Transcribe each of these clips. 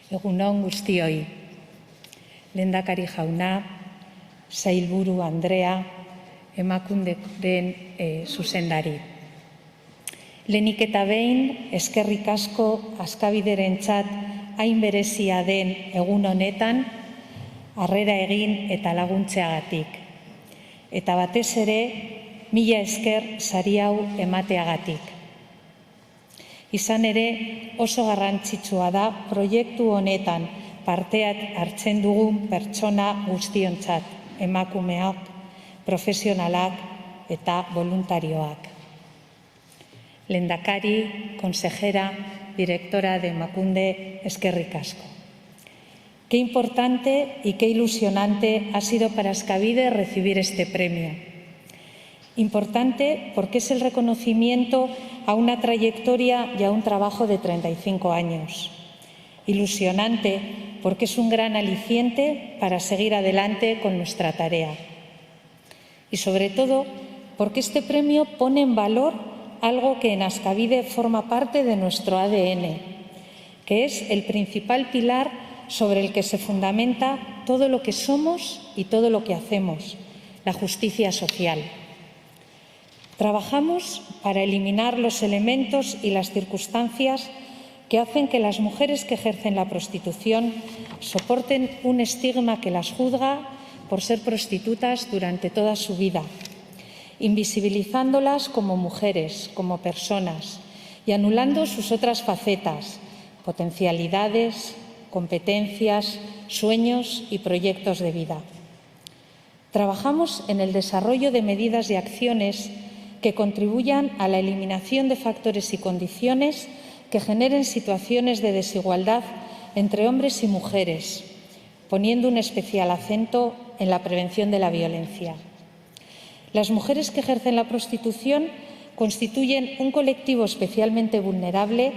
Egun on guztioi. Lehendakari jauna, sailburu Andrea, Emakunderen zuzendari. Lehenik eta behin, eskerrik asko Askabiderentzat hain berezia den egun honetan, harrera egin eta laguntzeagatik. Eta batez ere, mila esker sari hau emateagatik. Izan ere, oso garrantzitsua da proiektu honetan parteak hartzen dugun pertsona guztiontzat, emakumeak, profesionalak eta voluntarioak. Lehendakari, consejera, directora de Emakunde, eskerrik asko. Qué importante y qué ilusionante ha sido para Askabide recibir este premio. Importante porque es el reconocimiento a una trayectoria y a un trabajo de 35 años. Ilusionante porque es un gran aliciente para seguir adelante con nuestra tarea. Y sobre todo porque este premio pone en valor algo que en Askabide forma parte de nuestro ADN, que es el principal pilar sobre el que se fundamenta todo lo que somos y todo lo que hacemos, la justicia social. Trabajamos para eliminar los elementos y las circunstancias que hacen que las mujeres que ejercen la prostitución soporten un estigma que las juzga por ser prostitutas durante toda su vida, invisibilizándolas como mujeres, como personas y anulando sus otras facetas, potencialidades, competencias, sueños y proyectos de vida. Trabajamos en el desarrollo de medidas y acciones que contribuyan a la eliminación de factores y condiciones que generen situaciones de desigualdad entre hombres y mujeres, poniendo un especial acento en la prevención de la violencia. Las mujeres que ejercen la prostitución constituyen un colectivo especialmente vulnerable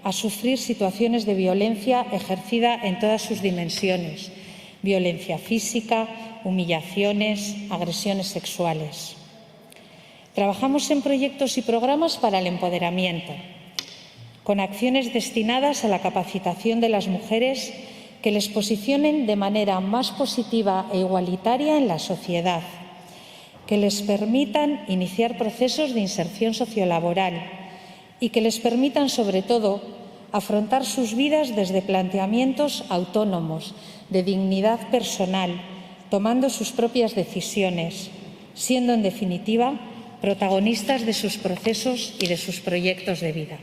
a sufrir situaciones de violencia ejercida en todas sus dimensiones: violencia física, humillaciones, agresiones sexuales. Trabajamos en proyectos y programas para el empoderamiento, con acciones destinadas a la capacitación de las mujeres que les posicionen de manera más positiva e igualitaria en la sociedad, que les permitan iniciar procesos de inserción sociolaboral y que les permitan, sobre todo, afrontar sus vidas desde planteamientos autónomos, de dignidad personal, tomando sus propias decisiones, siendo, en definitiva, protagonistas de sus procesos y de sus proyectos de vida.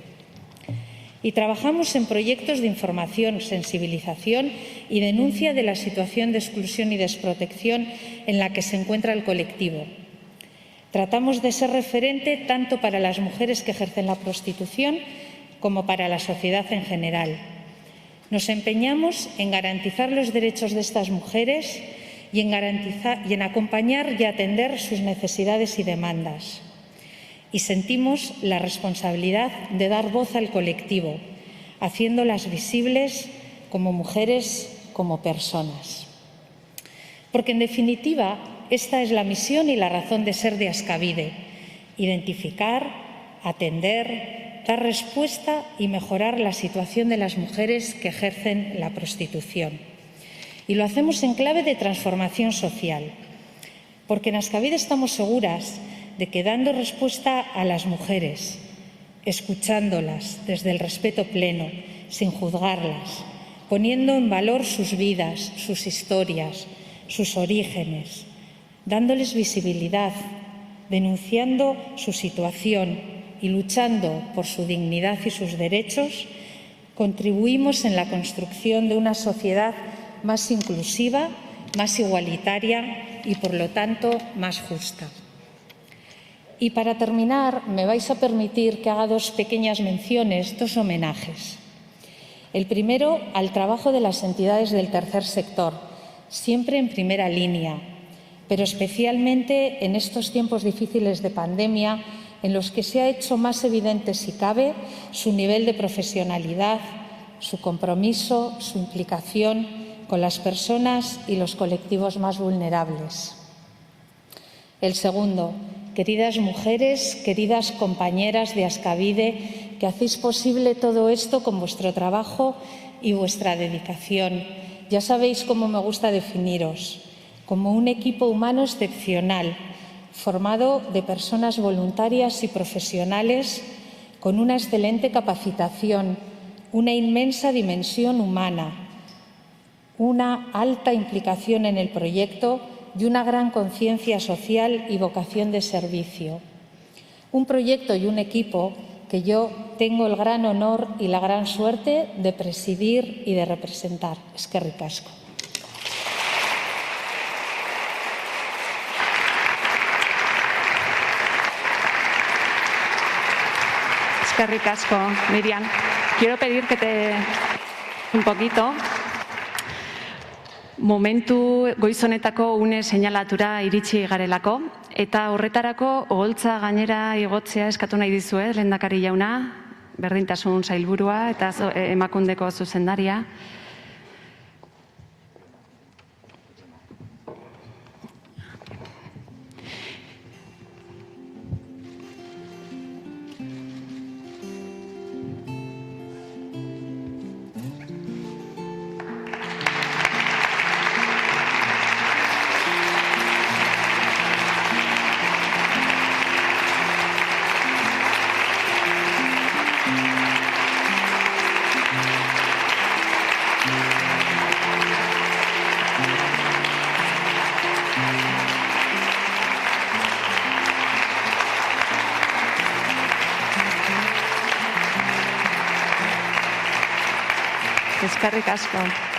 Y trabajamos en proyectos de información, sensibilización y denuncia de la situación de exclusión y desprotección en la que se encuentra el colectivo. Tratamos de ser referente tanto para las mujeres que ejercen la prostitución como para la sociedad en general. Nos empeñamos en garantizar los derechos de estas mujeres y en acompañar y atender sus necesidades y demandas. Y sentimos la responsabilidad de dar voz al colectivo, haciéndolas visibles como mujeres, como personas. Porque, en definitiva, esta es la misión y la razón de ser de Askabide: identificar, atender, dar respuesta y mejorar la situación de las mujeres que ejercen la prostitución. Y lo hacemos en clave de transformación social, porque en Askabide estamos seguras de que dando respuesta a las mujeres, escuchándolas desde el respeto pleno, sin juzgarlas, poniendo en valor sus vidas, sus historias, sus orígenes, dándoles visibilidad, denunciando su situación y luchando por su dignidad y sus derechos, contribuimos en la construcción de una sociedad más inclusiva, más igualitaria y, por lo tanto, más justa. Y para terminar, me vais a permitir que haga dos pequeñas menciones, dos homenajes. El primero, al trabajo de las entidades del tercer sector, siempre en primera línea, pero especialmente en estos tiempos difíciles de pandemia, en los que se ha hecho más evidente, si cabe, su nivel de profesionalidad, su compromiso, su implicación con las personas y los colectivos más vulnerables. El segundo, queridas mujeres, queridas compañeras de Askabide, que hacéis posible todo esto con vuestro trabajo y vuestra dedicación. Ya sabéis cómo me gusta definiros, como un equipo humano excepcional, formado de personas voluntarias y profesionales con una excelente capacitación, una inmensa dimensión humana, una alta implicación en el proyecto y una gran conciencia social y vocación de servicio. Un proyecto y un equipo que yo tengo el gran honor y la gran suerte de presidir y de representar. Eskerrik asko. Eskerrik asko, Miriam. Quiero pedir que te un poquito. Momentu goizonetako une seinalatura iritsi garelako, eta horretarako oholtza gainera igotzea eskatu nahi dizuet, lehendakari jauna, berdintasun sailburua eta Emakundeko zuzendaria. Eskerrik asko.